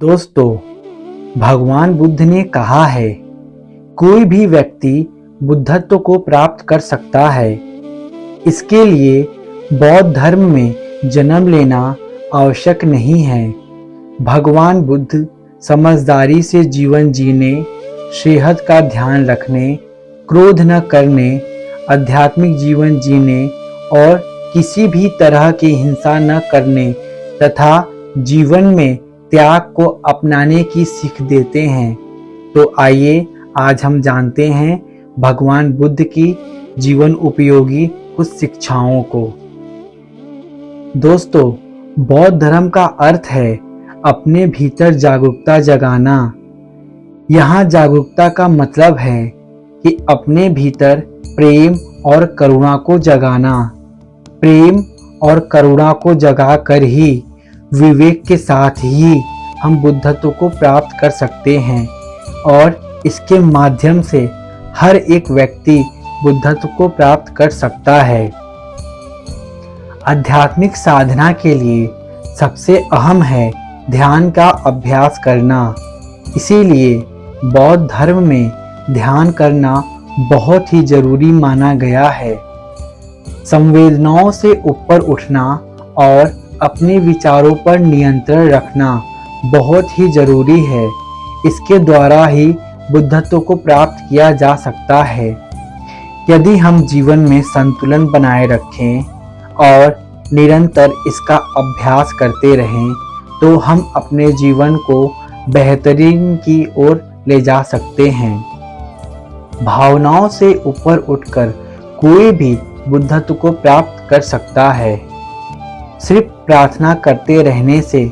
दोस्तों, भगवान बुद्ध ने कहा है, कोई भी व्यक्ति बुद्धत्व को प्राप्त कर सकता है। इसके लिए बौद्ध धर्म में जन्म लेना आवश्यक नहीं है। भगवान बुद्ध समझदारी से जीवन जीने, सेहत का ध्यान रखने, क्रोध न करने, आध्यात्मिक जीवन जीने और किसी भी तरह की हिंसा न करने तथा जीवन में त्याग को अपनाने की सीख देते हैं। तो आइए आज हम जानते हैं भगवान बुद्ध की जीवन उपयोगी कुछ शिक्षाओं को। दोस्तों, बौद्ध धर्म का अर्थ है अपने भीतर जागरूकता जगाना। यहाँ जागरूकता का मतलब है कि अपने भीतर प्रेम और करुणा को जगाना। प्रेम और करुणा को जगाकर ही विवेक के साथ ही हम बुद्धत्व को प्राप्त कर सकते हैं और इसके माध्यम से हर एक व्यक्ति बुद्धत्व को प्राप्त कर सकता है। आध्यात्मिक साधना के लिए सबसे अहम है ध्यान का अभ्यास करना। इसीलिए बौद्ध धर्म में ध्यान करना बहुत ही जरूरी माना गया है। संवेदनाओं से ऊपर उठना और अपने विचारों पर नियंत्रण रखना बहुत ही जरूरी है। इसके द्वारा ही बुद्धत्व को प्राप्त किया जा सकता है। यदि हम जीवन में संतुलन बनाए रखें और निरंतर इसका अभ्यास करते रहें तो हम अपने जीवन को बेहतरीन की ओर ले जा सकते हैं। भावनाओं से ऊपर उठकर कोई भी बुद्धत्व को प्राप्त कर सकता है। सिर्फ प्रार्थना करते रहने से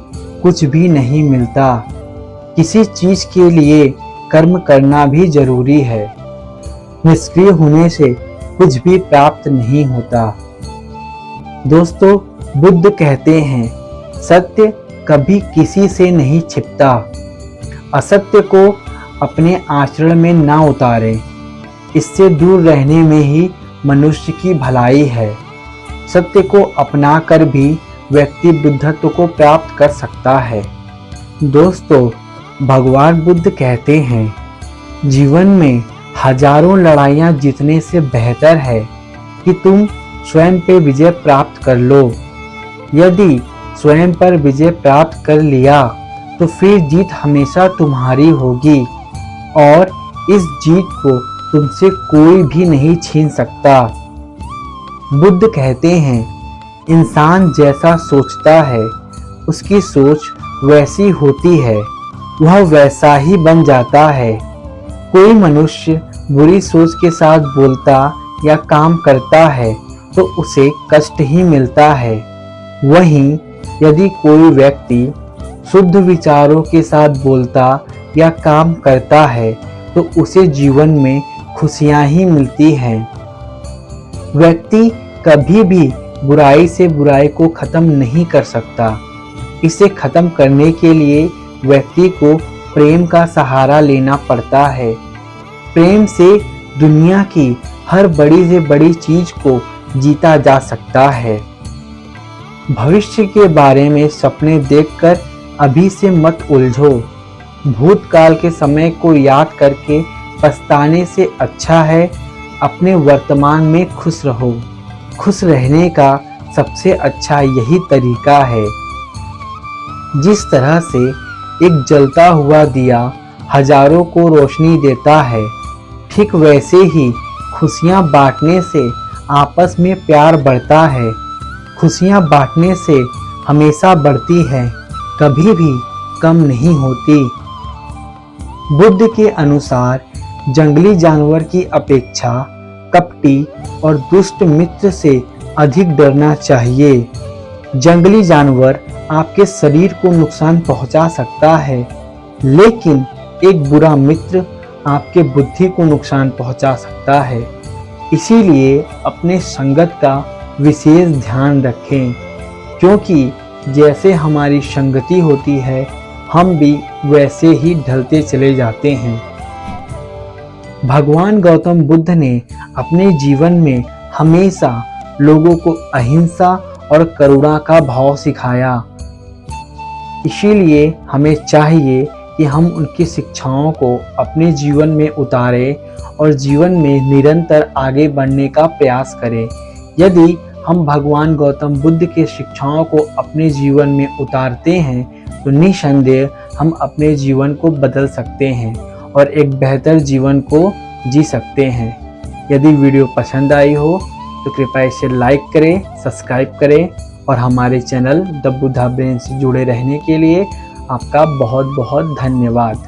कुछ भी नहीं मिलता। किसी चीज के लिए कर्म करना भी जरूरी है। निष्क्रिय होने से कुछ भी प्राप्त नहीं होता। दोस्तों, बुद्ध कहते हैं, सत्य कभी किसी से नहीं छिपता। असत्य को अपने आचरण में ना उतारें। इससे दूर रहने में ही मनुष्य की भलाई है। सत्य को अपनाकर भी व्यक्ति बुद्धत्व को प्राप्त कर सकता है। दोस्तों, भगवान बुद्ध कहते हैं, जीवन में हजारों लड़ाइयाँ जीतने से बेहतर है कि तुम स्वयं पे विजय प्राप्त कर लो। यदि स्वयं पर विजय प्राप्त कर लिया तो फिर जीत हमेशा तुम्हारी होगी और इस जीत को तुमसे कोई भी नहीं छीन सकता। बुद्ध कहते हैं, इंसान जैसा सोचता है उसकी सोच वैसी होती है, वह वैसा ही बन जाता है। कोई मनुष्य बुरी सोच के साथ बोलता या काम करता है तो उसे कष्ट ही मिलता है। वहीं यदि कोई व्यक्ति शुद्ध विचारों के साथ बोलता या काम करता है तो उसे जीवन में खुशियां ही मिलती हैं। व्यक्ति कभी भी बुराई से बुराई को खत्म नहीं कर सकता। इसे खत्म करने के लिए व्यक्ति को प्रेम का सहारा लेना पड़ता है। प्रेम से दुनिया की हर बड़ी से बड़ी चीज को जीता जा सकता है। भविष्य के बारे में सपने देखकर अभी से मत उलझो। भूतकाल के समय को याद करके पछताने से अच्छा है अपने वर्तमान में खुश रहो। खुश रहने का सबसे अच्छा यही तरीका है। जिस तरह से एक जलता हुआ दिया हजारों को रोशनी देता है, ठीक वैसे ही खुशियां बांटने से आपस में प्यार बढ़ता है। खुशियां बांटने से हमेशा बढ़ती है, कभी भी कम नहीं होती। बुद्ध के अनुसार जंगली जानवर की अपेक्षा कपटी और दुष्ट मित्र से अधिक डरना चाहिए। जंगली जानवर आपके शरीर को नुकसान पहुंचा सकता है, लेकिन एक बुरा मित्र आपके बुद्धि को नुकसान पहुंचा सकता है। इसीलिए अपने संगत का विशेष ध्यान रखें, क्योंकि जैसे हमारी संगति होती है हम भी वैसे ही ढलते चले जाते हैं। भगवान गौतम बुद्ध ने अपने जीवन में हमेशा लोगों को अहिंसा और करुणा का भाव सिखाया। इसीलिए हमें चाहिए कि हम उनकी शिक्षाओं को अपने जीवन में उतारें और जीवन में निरंतर आगे बढ़ने का प्रयास करें। यदि हम भगवान गौतम बुद्ध की शिक्षाओं को अपने जीवन में उतारते हैं तो निसंदेह हम अपने जीवन को बदल सकते हैं और एक बेहतर जीवन को जी सकते हैं। यदि वीडियो पसंद आई हो तो कृपया इसे लाइक करें, सब्सक्राइब करें और हमारे चैनल द बुद्धा ब्रेन से जुड़े रहने के लिए आपका बहुत बहुत धन्यवाद।